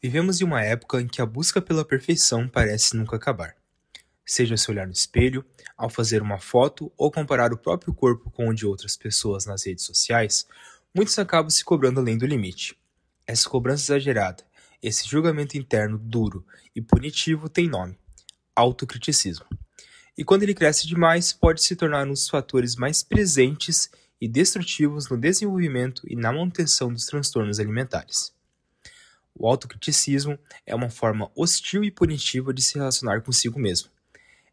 Vivemos em uma época em que a busca pela perfeição parece nunca acabar. Seja se olhar no espelho, ao fazer uma foto ou comparar o próprio corpo com o de outras pessoas nas redes sociais, muitos acabam se cobrando além do limite. Essa cobrança exagerada, esse julgamento interno duro e punitivo tem nome: autocriticismo. E quando ele cresce demais, pode se tornar um dos fatores mais presentes e destrutivos no desenvolvimento e na manutenção dos transtornos alimentares. O autocriticismo é uma forma hostil e punitiva de se relacionar consigo mesmo.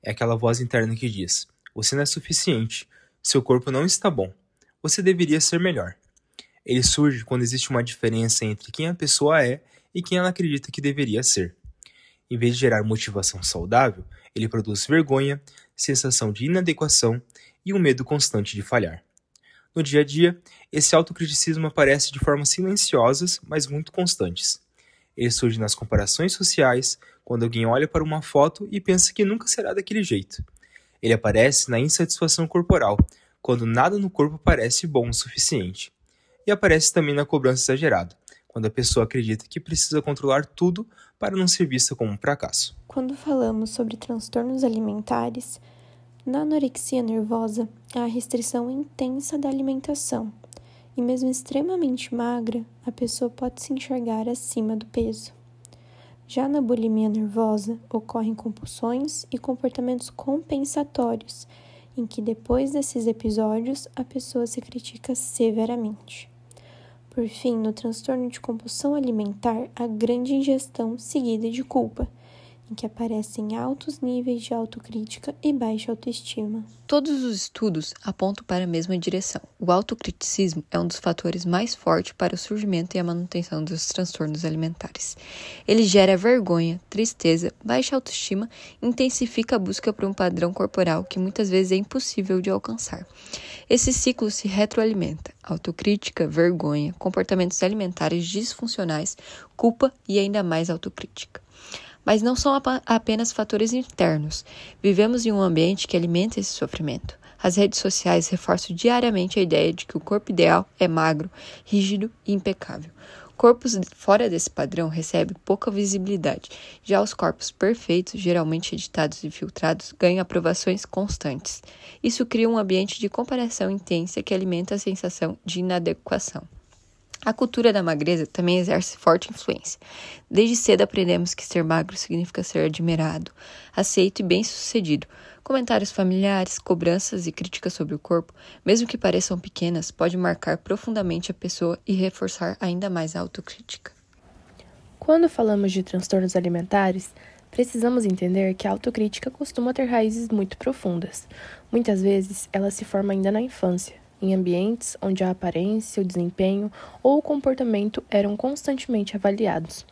É aquela voz interna que diz: você não é suficiente, seu corpo não está bom, você deveria ser melhor. Ele surge quando existe uma diferença entre quem a pessoa é e quem ela acredita que deveria ser. Em vez de gerar motivação saudável, ele produz vergonha, sensação de inadequação e um medo constante de falhar. No dia a dia, esse autocriticismo aparece de formas silenciosas, mas muito constantes. Ele surge nas comparações sociais, quando alguém olha para uma foto e pensa que nunca será daquele jeito. Ele aparece na insatisfação corporal, quando nada no corpo parece bom o suficiente. E aparece também na cobrança exagerada, quando a pessoa acredita que precisa controlar tudo para não ser vista como um fracasso. Quando falamos sobre transtornos alimentares, na anorexia nervosa, há a restrição intensa da alimentação. E mesmo extremamente magra, a pessoa pode se enxergar acima do peso. Já na bulimia nervosa, ocorrem compulsões e comportamentos compensatórios, em que depois desses episódios, a pessoa se critica severamente. Por fim, no transtorno de compulsão alimentar, a grande ingestão seguida de culpa, em que aparecem altos níveis de autocrítica e baixa autoestima. Todos os estudos apontam para a mesma direção. O autocriticismo é um dos fatores mais fortes para o surgimento e a manutenção dos transtornos alimentares. Ele gera vergonha, tristeza, baixa autoestima e intensifica a busca por um padrão corporal que muitas vezes é impossível de alcançar. Esse ciclo se retroalimenta: autocrítica, vergonha, comportamentos alimentares disfuncionais, culpa e ainda mais autocrítica. Mas não são apenas fatores internos. Vivemos em um ambiente que alimenta esse sofrimento. As redes sociais reforçam diariamente a ideia de que o corpo ideal é magro, rígido e impecável. Corpos fora desse padrão recebem pouca visibilidade. Já os corpos perfeitos, geralmente editados e filtrados, ganham aprovações constantes. Isso cria um ambiente de comparação intensa que alimenta a sensação de inadequação. A cultura da magreza também exerce forte influência. Desde cedo aprendemos que ser magro significa ser admirado, aceito e bem-sucedido. Comentários familiares, cobranças e críticas sobre o corpo, mesmo que pareçam pequenas, podem marcar profundamente a pessoa e reforçar ainda mais a autocrítica. Quando falamos de transtornos alimentares, precisamos entender que a autocrítica costuma ter raízes muito profundas. Muitas vezes, ela se forma ainda na infância, em ambientes onde a aparência, o desempenho ou o comportamento eram constantemente avaliados.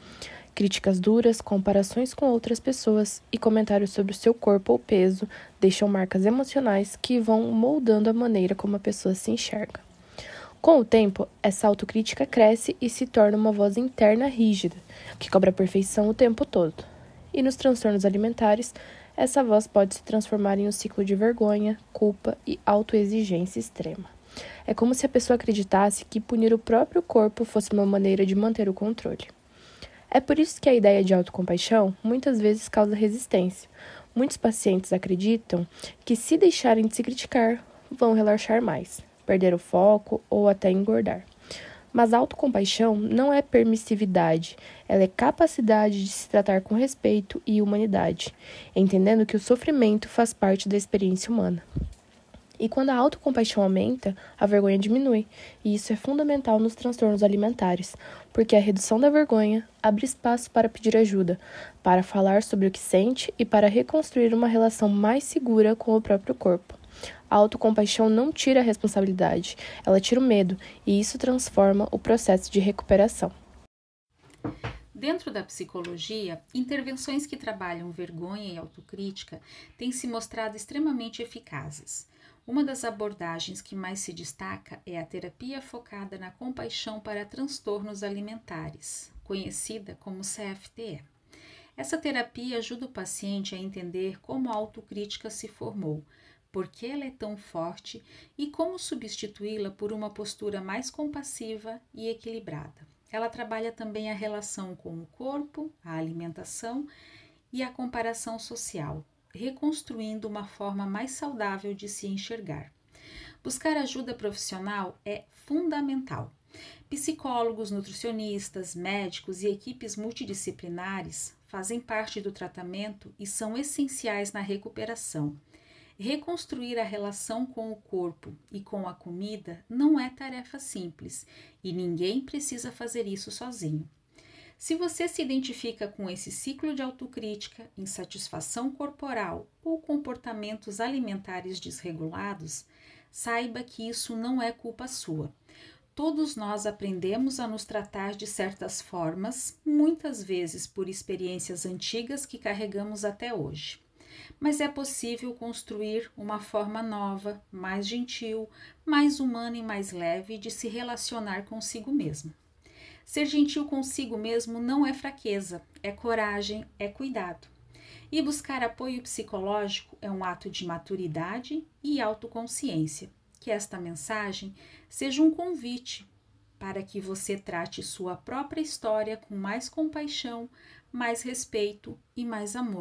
Críticas duras, comparações com outras pessoas e comentários sobre o seu corpo ou peso deixam marcas emocionais que vão moldando a maneira como a pessoa se enxerga. Com o tempo, essa autocrítica cresce e se torna uma voz interna rígida, que cobra a perfeição o tempo todo. E nos transtornos alimentares, essa voz pode se transformar em um ciclo de vergonha, culpa e autoexigência extrema. É como se a pessoa acreditasse que punir o próprio corpo fosse uma maneira de manter o controle. É por isso que a ideia de autocompaixão muitas vezes causa resistência. Muitos pacientes acreditam que, se deixarem de se criticar, vão relaxar mais, perder o foco ou até engordar. Mas a autocompaixão não é permissividade, ela é capacidade de se tratar com respeito e humanidade, entendendo que o sofrimento faz parte da experiência humana. E quando a autocompaixão aumenta, a vergonha diminui, e isso é fundamental nos transtornos alimentares, porque a redução da vergonha abre espaço para pedir ajuda, para falar sobre o que sente e para reconstruir uma relação mais segura com o próprio corpo. A autocompaixão não tira a responsabilidade, ela tira o medo, e isso transforma o processo de recuperação. Dentro da psicologia, intervenções que trabalham vergonha e autocrítica têm se mostrado extremamente eficazes. Uma das abordagens que mais se destaca é a terapia focada na compaixão para transtornos alimentares, conhecida como CFTE. Essa terapia ajuda o paciente a entender como a autocrítica se formou, por que ela é tão forte e como substituí-la por uma postura mais compassiva e equilibrada. ela trabalha também a relação com o corpo, a alimentação e a comparação social, reconstruindo uma forma mais saudável de se enxergar. Buscar ajuda profissional é fundamental. Psicólogos, nutricionistas, médicos e equipes multidisciplinares fazem parte do tratamento e são essenciais na recuperação. Reconstruir a relação com o corpo e com a comida não é tarefa simples e ninguém precisa fazer isso sozinho. Se você se identifica com esse ciclo de autocrítica, insatisfação corporal ou comportamentos alimentares desregulados, saiba que isso não é culpa sua. Todos nós aprendemos a nos tratar de certas formas, muitas vezes por experiências antigas que carregamos até hoje. Mas é possível construir uma forma nova, mais gentil, mais humana e mais leve de se relacionar consigo mesmo. Ser gentil consigo mesmo não é fraqueza, é coragem, é cuidado. E buscar apoio psicológico é um ato de maturidade e autoconsciência. Que esta mensagem seja um convite para que você trate sua própria história com mais compaixão, mais respeito e mais amor.